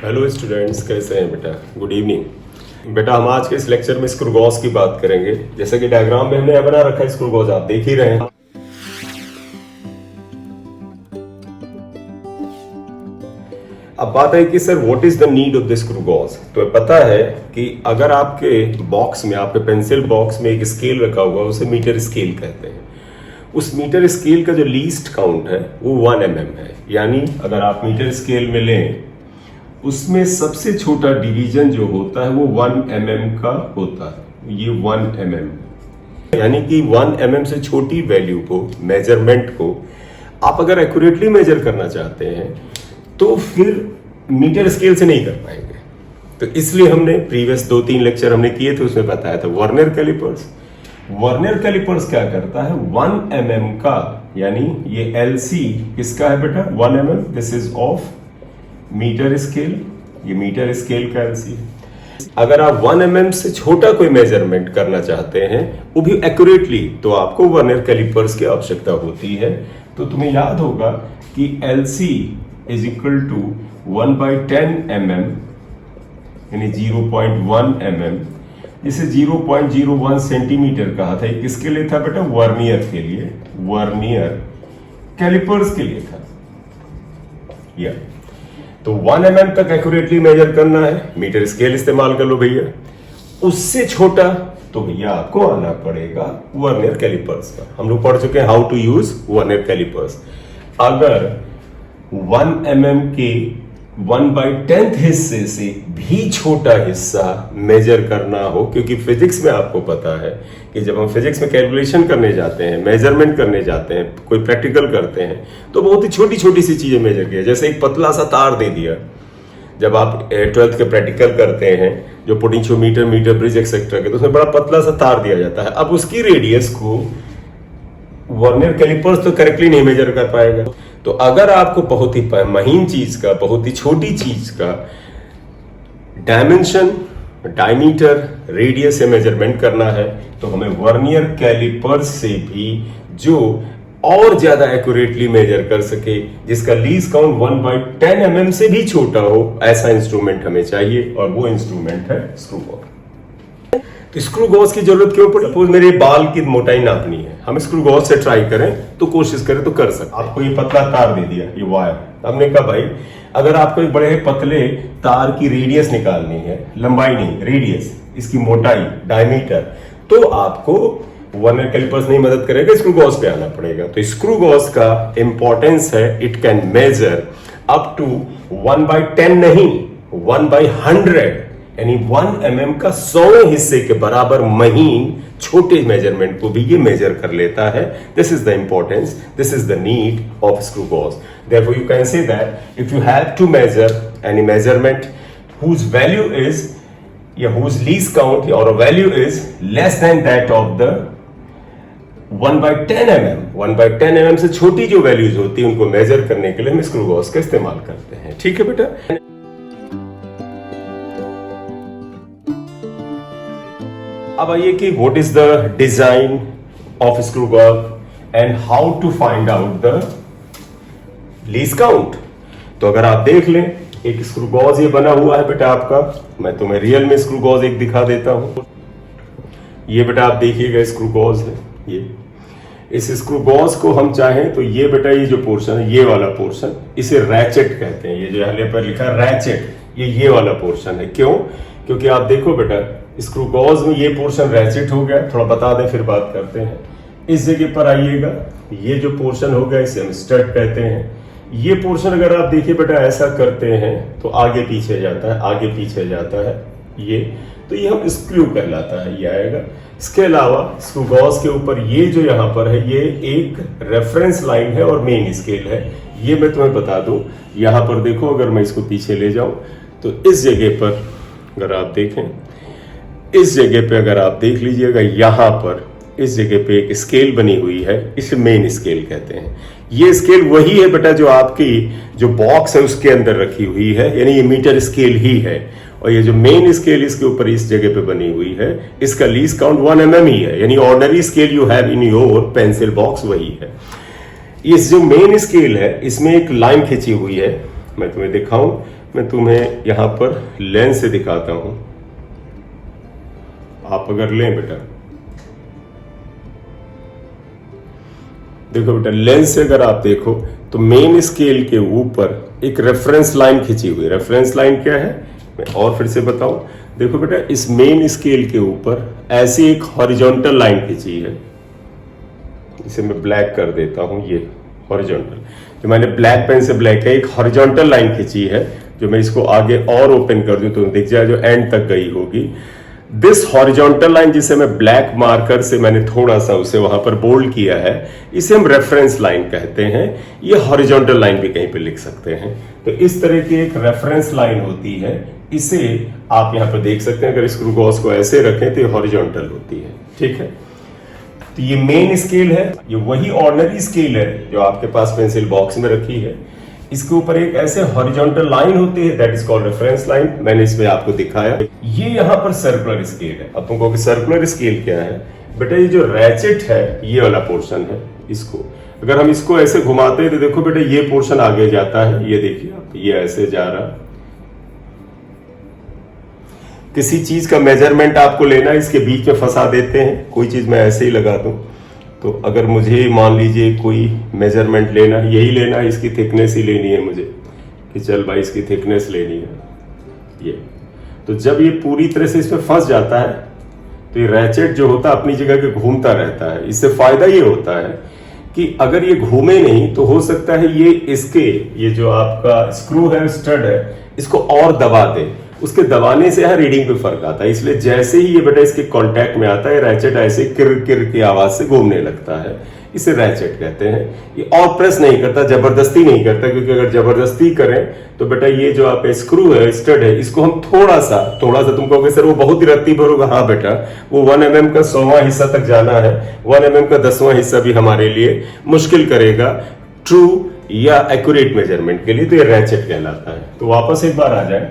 Hello students, कैसे हैं बेटा? गुड इवनिंग बेटा। हम आज के इस लेक्चर में स्क्रू गॉज की बात करेंगे। जैसे कि डायग्राम में हमने बना रखा है स्क्रू गॉज, आप देख ही रहे हैं। अब बात है कि sir what is the need of the screw gauge. तो पता है कि अगर आपके बॉक्स में, आपके पेंसिल बॉक्स में एक स्केल रखा हुआ, उसे मीटर स्केल कहते हैं। उस मीटर स्केल का जो लीस्ट काउंट है वो 1 mm है। यानी अगर आप मीटर स्केल में लें, उसमें सबसे छोटा डिवीजन जो होता है वो 1 mm का होता है। ये 1 mm, यानी कि 1 mm से छोटी वैल्यू को, मेजरमेंट को आप अगर एक्यूरेटली मेजर करना चाहते हैं तो फिर मीटर स्केल से नहीं कर पाएंगे। तो इसलिए हमने प्रीवियस 2-3 लेक्चर हमने किए थे, उसमें बताया था वर्नियर कैलिपर्स। वर्नियर कैलिपर्स क्या करता है, 1 mm का, यानी ये LC किसका है बेटा? 1 mm। This is of metre scale, ये मीटर स्केल का LC। अगर आप 1 mm से छोटा कोई मेजरमेंट करना चाहते हैं, वो भी एक्यूरेटली, तो आपको वर्नियर कैलिपर्स की आवश्यकता होती है। तो तुम्हें याद होगा कि LC is equal to 1/10 mm, यानी 0.1 mm, जिसे 0.01 सेंटीमीटर कहा था। किसके लिए था बेटा? वर्नियर के लिए, वर्नियर कैलिपर्स के लिए था। या तो 1 mm तक एक्यूरेटली मेजर करना है, मीटर स्केल इस्तेमाल कर लो भैया। उससे छोटा तो भैया आपको आना पड़ेगा वर्नियर कैलिपर्स का। हम लोग पढ़ चुके हैं how to use vernier callipers. अगर 1 mm के 1/10 हिस्से से भी छोटा हिस्सा मेजर करना हो, क्योंकि फिजिक्स में आपको पता है कि जब हम फिजिक्स में कैलकुलेशन करने जाते हैं, मेजरमेंट करने जाते हैं, कोई प्रैक्टिकल करते हैं, तो बहुत ही छोटी छोटी सी चीजें मेजर किया। जैसे एक पतला सा तार दे दिया, जब आप 12th के प्रैक्टिकल करते हैं, जो पोटेंशियोमीटर, मीटर ब्रिज एक्सेट्रा के, तो उसमें बड़ा पतला सा तार दिया जाता है। अब उसकी रेडियस को वर्नियर कैलिपर्स तो करेक्टली नहीं मेजर कर पाएगा। तो अगर आपको बहुत ही महीन चीज का, बहुत ही छोटी चीज का डायमेंशन, डायमीटर, रेडियस से मेजरमेंट करना है, तो हमें वर्नियर कैलिपर्स से भी जो और ज्यादा एक्यूरेटली मेजर कर सके, जिसका लीस्ट काउंट 1/10 mm से भी छोटा हो, ऐसा इंस्ट्रूमेंट हमें चाहिए, और वो इंस्ट्रूमेंट है स्क्रू गॉज। तो स्क्रू गॉज की जरूरत क्यों पड़ी? सपोज मेरे बाल की मोटाई नापनी है, हम स्क्रू गॉज से ट्राई करें तो, कोशिश करें तो कर सकते। आपको ये पतला तार दे दिया, ये वायर, हमने कहा भाई अगर आपको एक बड़े पतले तार की रेडियस निकालनी है, लंबाई नहीं रेडियस, इसकी मोटाई, डायमीटर, तो आपको वर्नियर कैलिपर्स नहीं मदद करेगा, स्क्रू गॉज पे आना पड़ेगा। तो स्क्रू गॉज का इंपॉर्टेंस है, it can measure up to 1/10 नहीं, 1/100, यानी 1 mm का 100वें हिस्से के बराबर महीन छोटे मेजरमेंट को भी ये मेजर कर लेता है। This is the importance, this is the need of screw gauge. Therefore you can say that if you have to measure any measurement whose value is, whose least count or a value is less than that of the 1/10 mm, 1/10 mm से छोटी जो values होती है उनको major करने के लिए हम स्क्रू गॉज का इस्तेमाल करते हैं। ठीक है बेटा। अब आइए कि what is the design of screw gauge and how to find out the least count. तो अगर आप देख लें, एक स्क्रू गॉज ये बना हुआ है बेटा आपका। मैं तुम्हें रियल में स्क्रू गॉज एक दिखा देता हूं। ये बेटा आप देखिएगा स्क्रू गॉज है। ये इस स्क्रू गॉज को हम चाहें तो ये बेटा, ये जो पोर्शन है, ये वाला पोर्शन, इसे रैचेट कहते हैं। ये जो हले पर लिखा है रैचेट, ये वाला पोर्शन है। क्यों? क्योंकि आप देखो बेटा, स्क्रू गॉज में ये पोर्शन रैचेट हो गया। थोड़ा बता दें फिर बात करते हैं। इस जगह पर आइएगा, ये जो पोर्शन हो गया इसे हम स्टड कहते हैं। ये पोर्शन अगर आप देखिए बेटा ऐसा करते हैं तो आगे पीछे जाता है, आगे पीछे जाता है ये, तो ये हम स्क्रू कहलाता है, ये आएगा। इसके अलावा स्क्रू गॉज के ऊपर ये जो यहाँ पर है, ये एक रेफरेंस लाइन है और मेन स्केल है। ये मैं तुम्हें बता दूं, यहाँ पर देखो, अगर मैं इसको पीछे ले जाऊं तो इस जगह पर अगर आप देखें, इस जगह पे अगर आप देख लीजिएगा, यहाँ पर इस जगह पे एक स्केल बनी हुई है, इसे मेन स्केल कहते हैं। ये स्केल वही है बेटा जो आपकी जो बॉक्स है उसके अंदर रखी हुई है, यानी ये मीटर स्केल ही है। और ये जो मेन स्केल इसके ऊपर इस जगह पे बनी हुई है, इसका लीस्ट काउंट 1 mm ही है, यानी ordinary scale you have in your pencil box वही है। इस जो मेन स्केल है इसमें एक लाइन खींची हुई है, मैं तुम्हें दिखाऊं। मैं तुम्हें यहां पर लेंस से दिखाता हूं। आप अगर लें बेटा, देखो बेटा, लेंस से अगर आप देखो तो मेन स्केल के ऊपर एक रेफरेंस लाइन खिंची हुई है। रेफरेंस लाइन क्या है मैं और फिर से बताऊं। देखो बेटा, इस मेन स्केल के ऊपर ऐसी एक हॉरिजॉन्टल लाइन खिंची है। इसे मैं ब्लैक कर देता हूं। ये हॉरिजॉन्टल, जो मैंने ब्लैक पेन से ब्लैक है, एक हॉरिजॉन्टल लाइन खिंची है। जो मैं इसको आगे और ओपन कर दूं तो दिख जाए, जो एंड तक गई होगी। दिस हॉरिजॉन्टल लाइन, जिसे मैं ब्लैक मार्कर से मैंने थोड़ा सा उसे वहां पर बोल्ड किया है, इसे हम रेफरेंस लाइन कहते हैं। ये हॉरिजॉन्टल लाइन भी कहीं पे लिख सकते हैं। तो इस तरह की एक रेफरेंस लाइन होती है। इसे आप यहां पर देख सकते हैं। अगर स्क्रू गॉज को ऐसे रखें तो ये हॉरिजॉन्टल होती है। ठीक है, तो ये मेन स्केल है। ये वही ऑर्डिनरी स्केल है जो आपके पास पेंसिल बॉक्स में रखी है। इसके ऊपर एक ऐसे हॉरिजॉन्टल लाइन होती है, that is called reference line. मैंने इसमें आपको दिखाया। ये यहाँ पर सर्कुलर स्केल है। अब तुमको सर्कुलर स्केल क्या है बेटा, ये जो रैचेट है ये वाला पोर्शन है। इसको अगर हम इसको ऐसे घुमाते हैं तो देखो बेटा, ये पोर्शन आगे जाता है। ये देखिए आप, ये ऐसे जा रहा। किसी चीज का मेजरमेंट आपको लेना, इसके बीच में फंसा देते हैं। कोई चीज मैं ऐसे ही लगा दूं, तो अगर मुझे मान लीजिए कोई मेजरमेंट लेना है, यही लेना है, इसकी थिकनेस ही लेनी है मुझे, कि चल भाई इसकी थिकनेस लेनी है ये। तो जब ये पूरी तरह से इसमें फंस जाता है तो ये रैचेट जो होता है अपनी जगह के घूमता रहता है। इससे फायदा ये होता है कि अगर ये घूमे नहीं तो हो सकता है ये जो आपका स्क्रू है, स्टड है, इसको और दबा दे। उसके दबाने से यहाँ रीडिंग पे फर्क आता है। इसलिए जैसे ही ये बेटा इसके कांटेक्ट में आता है, रैचेट ऐसे किर किर की आवाज से घूमने लगता है। इसे रैचेट कहते हैं। ये और प्रेस नहीं करता, जबरदस्ती नहीं करता, क्योंकि अगर जबरदस्ती करें तो बेटा ये जो आपका स्क्रू है, स्टड है, इसको हम थोड़ा सा तुम कहोगे सर वो बहुत ही रत्ती भर होगा। हाँ बेटा, वो 1 mm का 100वां हिस्सा तक जाना है। 1 mm का 10वां हिस्सा भी हमारे लिए मुश्किल करेगा ट्रू या एक्यूरेट मेजरमेंट के लिए। तो ये रैचेट कहलाता है। तो वापस एक बार आ जाए,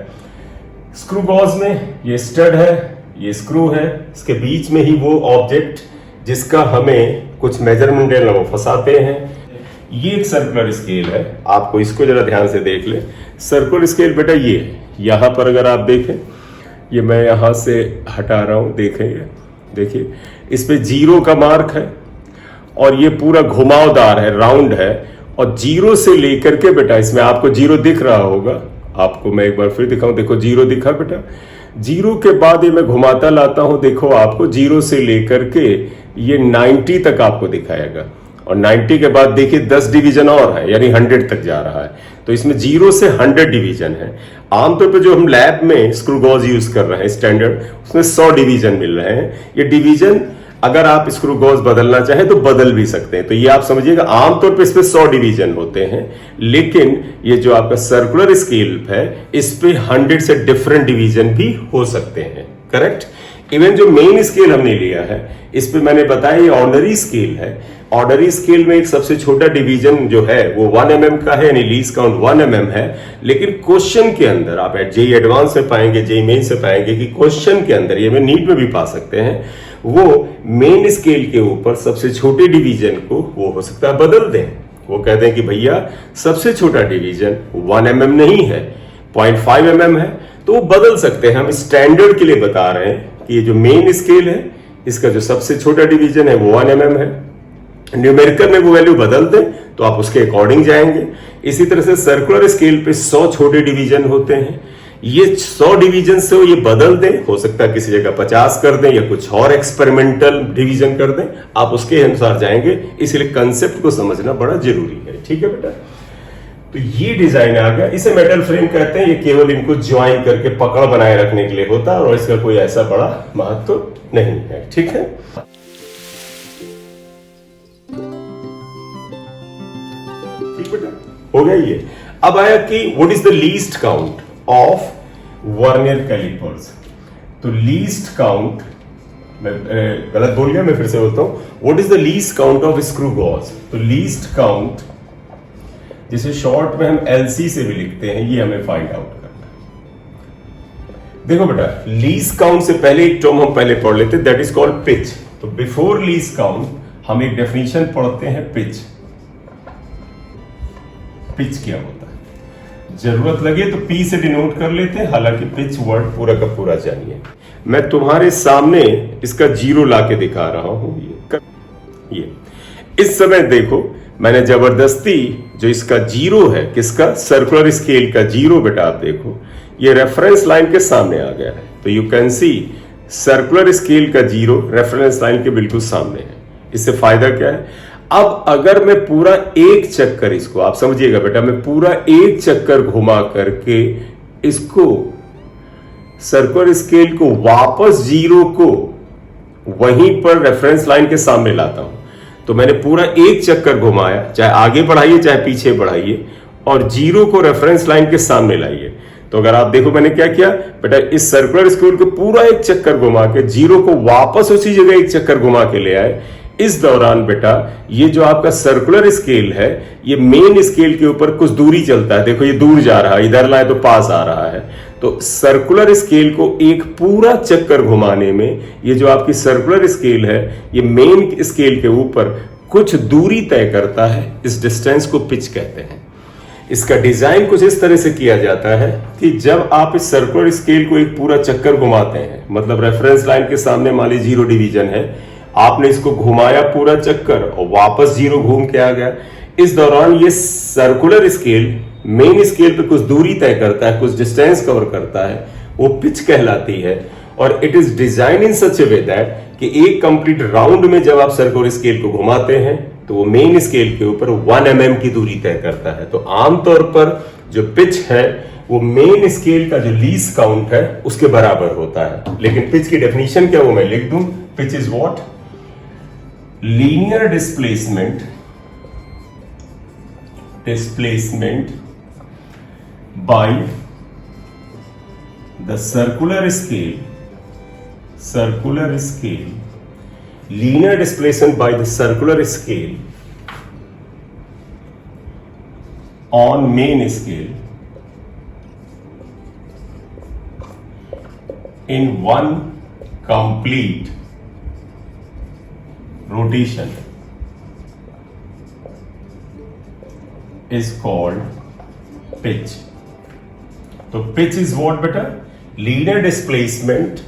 स्क्रू गॉज में ये स्टड है, ये स्क्रू है, इसके बीच में ही वो ऑब्जेक्ट जिसका हमें कुछ मेजरमेंट लेना, वो फंसाते हैं। ये एक सर्कुलर स्केल है। आपको इसको जरा ध्यान से देख ले। सर्कुलर स्केल बेटा ये यहां पर अगर आप देखें, ये मैं यहां से हटा रहा हूं, देखें ये देखिए, इस पे 0 का मार्क है और ये पूरा घुमावदार है, राउंड है। और 0 से लेकर के बेटा, इसमें आपको 0 दिख रहा होगा, आपको मैं एक बार फिर दिखाऊं। देखो 0 दिखा बेटा। 0 के बाद ये मैं घुमाता लाता हूं, देखो आपको 0 से लेकर के ये 90 तक आपको दिखाएगा। और 90 के बाद देखिए 10 डिवीजन और है, यानी 100 तक जा रहा है। तो इसमें 0 से 100 डिवीजन है। आमतौर पर जो हम लैब में स्क्रू गॉज यूज कर रहे हैं स्टैंडर्ड, उसमें 100 डिवीजन मिल रहे हैं। ये डिवीजन अगर आप स्क्रू गॉज बदलना चाहें तो बदल भी सकते हैं। तो ये आप समझिएगा, आमतौर पे इस पे 100 डिवीजन होते हैं, लेकिन ये जो आपका सर्कुलर स्केल है, इस पे 100 से डिफरेंट डिवीजन भी हो सकते हैं। करेक्ट। इवन जो मेन स्केल हमने लिया है, इस पे मैंने बताया ये ऑर्डिनरी स्केल है। ऑर्डिनरी स्केल में एक सबसे छोटा डिवीजन जो है वो 1 mm का है, यानी लीस्ट काउंट 1 mm है। लेकिन क्वेश्चन के अंदर आप जेईई एडवांस में पाएंगे, जेईई मेन से पाएंगे कि क्वेश्चन के अंदर, ये में नीट में भी पा सकते हैं, वो मेन स्केल के ऊपर सबसे छोटे डिवीजन को वो हो सकता है बदल दें। वो कहते हैं कि भैया सबसे छोटा डिवीजन 1 mm नहीं है, 0.5 mm है, तो वो बदल सकते हैं। हम स्टैंडर्ड के लिए बता रहे हैं कि ये जो मेन स्केल है, इसका जो सबसे छोटा डिवीजन है वो 1 mm है। न्यूमेरिकल में वो वैल्यू बदल दें तो आप उसके अकॉर्डिंग जाएंगे। इसी तरह से सर्कुलर स्केल पे 100 छोटे डिवीजन होते हैं। ये 100 डिवीजन से ये बदल दें, हो सकता है किसी जगह 50 कर दें या कुछ और एक्सपेरिमेंटल डिवीजन कर दें, आप उसके अनुसार जाएंगे। इसलिए कंसेप्ट को समझना बड़ा जरूरी है। ठीक है बेटा। तो ये डिजाइन आ गया, इसे मेटल फ्रेम कहते हैं। ये केवल इनको ज्वाइन करके पकड़ बनाए रखने के लिए होता है और इसका कोई ऐसा बड़ा महत्व नहीं है। ठीक है। ठीक बेटा, हो गया ये। अब आया कि what is the least count of vernier callipers. तो लीस्ट काउंट, मैं गलत बोल गया, मैं फिर से बोलता हूं, what is the least count of screw gauge. तो लीस्ट काउंट, जिसे शॉर्ट में हम एलसी से भी लिखते हैं, ये हमें फाइंड आउट करना है। देखो बेटा, लीस्ट काउंट से पहले एक टर्म हम पहले पढ़ लेते हैं, दैट इज कॉल्ड पिच। तो बिफोर लीस्ट काउंट हम एक डेफिनेशन पढ़ते हैं पिच। पिच क्या होता है? जरूरत लगे तो पी से डिनोट कर लेते हैं, हालांकि पिच वर्ड पूरा का पूरा जानिए। मैं तुम्हारे सामने इसका जीरो लाके दिखा रहा हूं। ये इस समय देखो, मैंने जबरदस्ती जो इसका जीरो है, किसका, सर्कुलर स्केल का जीरो, बेटा आप देखो ये रेफरेंस लाइन के सामने आ गया है। तो you can see circular scale का जीरो रेफरेंस लाइन के बिल्कुल सामने है। इससे फायदा क्या है, अब अगर मैं पूरा एक चक्कर, इसको आप समझिएगा बेटा, मैं पूरा एक चक्कर घुमा करके इसको सर्कुलर स्केल को वापस जीरो को वहीं पर रेफरेंस लाइन के सामने लाता हूं, तो मैंने पूरा एक चक्कर घुमाया, चाहे आगे बढ़ाइए चाहे पीछे बढ़ाइए, और जीरो को रेफरेंस लाइन के सामने लाइए। तो अगर आप देखो मैंने क्या किया बेटा, इस सर्कुलर स्केल को पूरा एक चक्कर घुमा के जीरो को वापस उसी जगह एक चक्कर घुमा के ले आए। इस दौरान बेटा ये जो आपका सर्कुलर स्केल है, ये मेन स्केल के ऊपर कुछ दूरी चलता है। देखो ये दूर जा रहा है, इधर लाए तो पास आ रहा है। तो सर्कुलर स्केल को एक पूरा चक्कर घुमाने में ये जो आपकी सर्कुलर स्केल है, ये मेन स्केल के ऊपर कुछ दूरी तय करता है। इस डिस्टेंस को पिच कहते हैं। इसका डिजाइन कुछ इस तरह से किया जाता है कि जब आप इस सर्कुलर स्केल को एक पूरा चक्कर घुमाते हैं, मतलब रेफरेंस लाइन के सामने मान लीजिए जीरो डिवीजन है, आपने इसको घुमाया पूरा चक्कर और वापस जीरो घूम के आ गया। इस दौरान ये सर्कुलर स्केल मेन स्केल पे कुछ दूरी तय करता है, कुछ डिस्टेंस कवर करता है, वो पिच कहलाती है। और it is design in such A way that कि एक कंप्लीट राउंड में जब आप सर्कुलर स्केल को घुमाते हैं तो वो मेन स्केल के ऊपर 1 mm की दूरी तय करता है। तो आमतौर पर जो पिच है वो मेन स्केल का जो लीस्ट काउंट है उसके बराबर होता है। लेकिन पिच की डेफिनेशन क्या वो मैं लिख दूं, pitch is what, linear displacement by the circular scale, linear displacement by the circular scale on main scale in one complete rotation is called pitch. तो pitch is what बेटा, linear displacement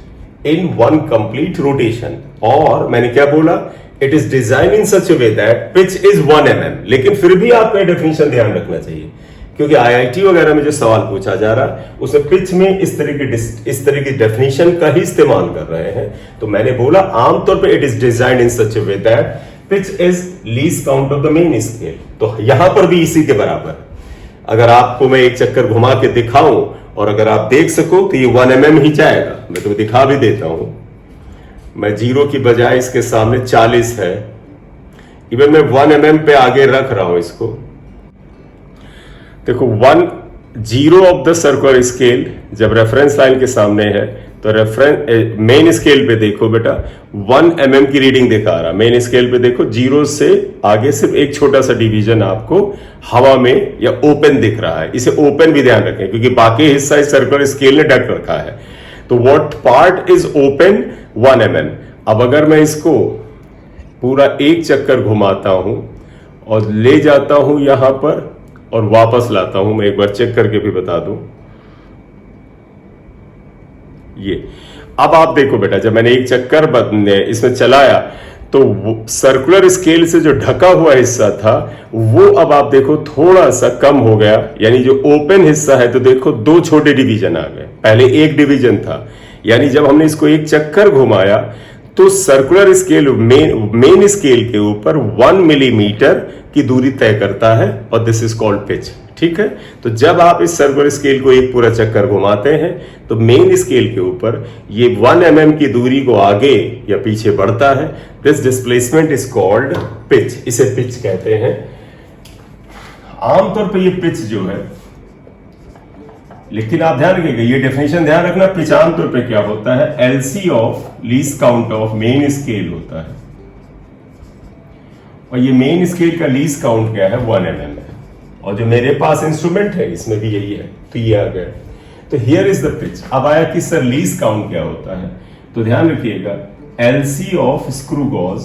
in one complete rotation। और मैंने क्या बोला, it is designed in such a way that pitch is 1 mm। लेकिन फिर भी आपको ये डेफिनेशन ध्यान रखना चाहिए, क्योंकि आईआईटी वगैरह में जो सवाल पूछा जा रहा है उसमें पिच में इस तरह की डेफिनेशन का ही इस्तेमाल कर रहे हैं। तो मैंने बोला आमतौर पे it is designed in such A way that pitch is least count of the main scale. तो यहां पर भी इसी के बराबर, अगर आपको मैं एक चक्कर घुमा के दिखाऊं और अगर आप देख सको तो ये 1 mm ही जाएगा। मैं तुम्हें दिखा भी देता हूं, मैं जीरो की बजाय इसके सामने 40 है, इवन मैं 1 mm पे आगे रख रहा हूं इसको। देखो 1 0 ऑफ द सर्कुलर स्केल जब रेफरेंस लाइन के सामने है तो रेफरेंस मेन स्केल पे देखो बेटा 1 mm की रीडिंग दिखा रहा। मेन स्केल पे देखो जीरो से आगे सिर्फ एक छोटा सा डिवीजन आपको हवा में या ओपन दिख रहा है। इसे ओपन भी ध्यान रखें क्योंकि बाकी हिस्सा इस सर्कुलर स्केल ने ढक रखा है। तो what part is open, 1 mm। अब अगर मैं इसको पूरा एक चक्कर घुमाता हूं और ले जाता हूं यहां पर और वापस लाता हूं, मैं एक बार चेक करके भी बता दूं, ये अब आप देखो बेटा जब मैंने एक चक्कर इसमें चलाया तो सर्कुलर स्केल से जो ढका हुआ हिस्सा था वो अब आप देखो थोड़ा सा कम हो गया, यानी जो ओपन हिस्सा है तो देखो 2 छोटे डिवीजन आ गए, पहले एक डिवीजन था। यानी जब हमने इसको एक चक्कर घुमाया तो सर्कुलर स्केल मेन स्केल के ऊपर 1 मिलीमीटर की दूरी तय करता है और दिस इज कॉल्ड पिच। ठीक है, तो जब आप इस सर्कुलर स्केल को एक पूरा चक्कर घुमाते हैं तो मेन स्केल के ऊपर ये 1 mm की दूरी को आगे या पीछे बढ़ता है। This displacement is called pitch, इसे पिच कहते हैं। आमतौर पे ये पिच जो है, लेकिन आप ध्यान रखिएगा ये डेफिनेशन ध्यान रखना, पिच आमतौर पे क्या होता है, LC of least count of main scale होता है। और ये मेन स्केल का लीस्ट काउंट क्या है, 1 mm है। और जो मेरे पास इंस्ट्रूमेंट है इसमें भी यही है, तो ये आ गया। तो हियर इज द पिच। अब आया कि सर लीस्ट काउंट क्या होता है, तो ध्यान रखिएगा एलसी ऑफ स्क्रू गॉज,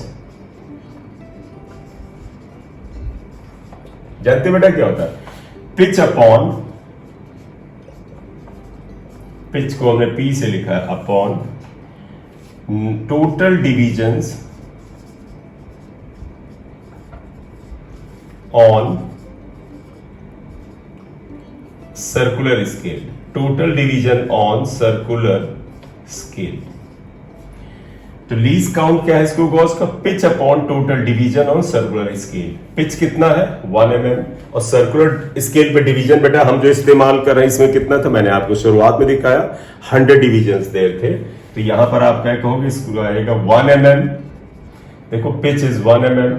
जानते बेटा क्या होता है, पिच अपॉन पिच को हमने P से लिखा है upon total divisions on circular scale, total division on circular scale. तो लीस्ट काउंट क्या है स्क्रू गॉज का? Pitch upon total division on circular scale. Pitch कितना है 1 mm और सर्कुलर स्केल पे डिवीजन बेटा हम जो इस्तेमाल कर रहे हैं इसमें कितना था, मैंने आपको शुरुआत में दिखाया 100 डिवीजन देर थे। तो यहां पर आप क्या कहोगे, स्क्रू आएगा 1 mm, देखो pitch is 1 mm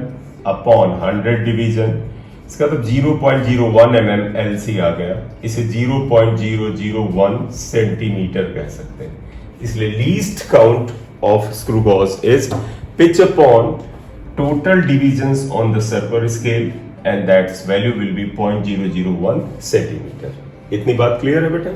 upon 100 division, इसका तो 0.01 mm LC आ गया, इसे 0.001 सेंटीमीटर कह सकते हैं। इसलिए least count of screw gauge is pitch upon total divisions on the circular scale and that value will be 0.001 centimeter। इतनी बात क्लियर है बेटा?